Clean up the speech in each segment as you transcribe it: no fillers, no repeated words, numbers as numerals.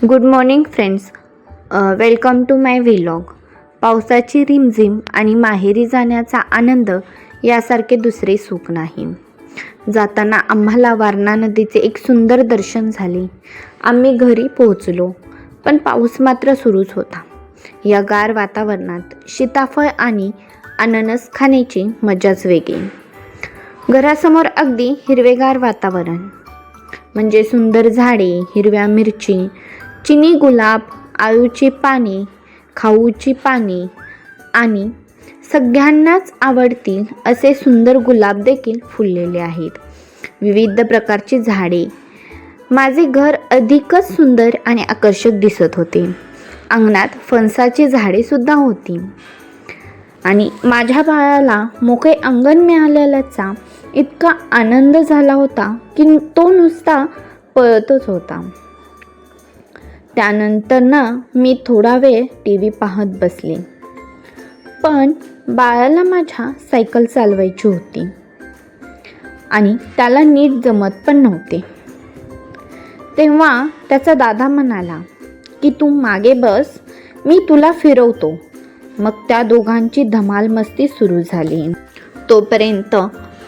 Good morning friends, welcome to my vlog. पावसाची रिमझिम आणि माहेरी जाण्याचा आनंद यासारखे दुसरे सुख नाही. जाताना आम्हाला वारणा नदीचे एक सुंदर दर्शन झाले. आम्ही घरी पोहोचलो, पण पाऊस मात्र सुरूच होता. या गार वातावरणात सीताफळ आणि अननस खाण्याची मजाच वेगळी. घरासमोर अगदी हिरवेगार वातावरण, म्हणजे सुंदर झाडे, हिरव्या मिरची, चिनी गुलाब, आळूची पाने, खाऊची पाने आणि सगळ्यांनाच आवडतील असे सुंदर गुलाब देखील फुललेले आहेत. विविध प्रकारची झाडे माझे घर अधिकच सुंदर आणि आकर्षक दिसत होते. अंगणात फणसाची झाडे सुद्धा होती आणि माझ्या बाळाला मोकळे अंगण मिळालेल्याचा इतका आनंद झाला होता की तो नुसता पळतच होता. त्यानंतर मी थोडा वेळ TV पाहत बसले, पण बाळाला माझ्या सायकल चालवायची होती आणि त्याला नीट जमत पण नव्हते. तेव्हा त्याचा दादा म्हणाला की तू मागे बस, मी तुला फिरवतो. मग त्या दोघांची धमाल मस्ती सुरू झाली. तोपर्यंत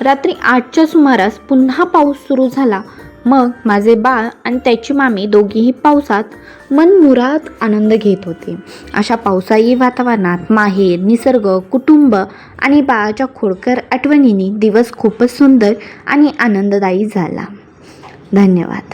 रात्री 8च्या सुमारास पुन्हा पाऊस सुरू झाला. मग माझे बाळ आणि त्याची मामी दोघीही पावसात मनमुराद आनंद घेत होते. अशा पावसाळी वातावरणात माहेर, निसर्ग, कुटुंब आणि बाळाच्या खोडकर आठवणींनी दिवस खूपच सुंदर आणि आनंददायी झाला. धन्यवाद.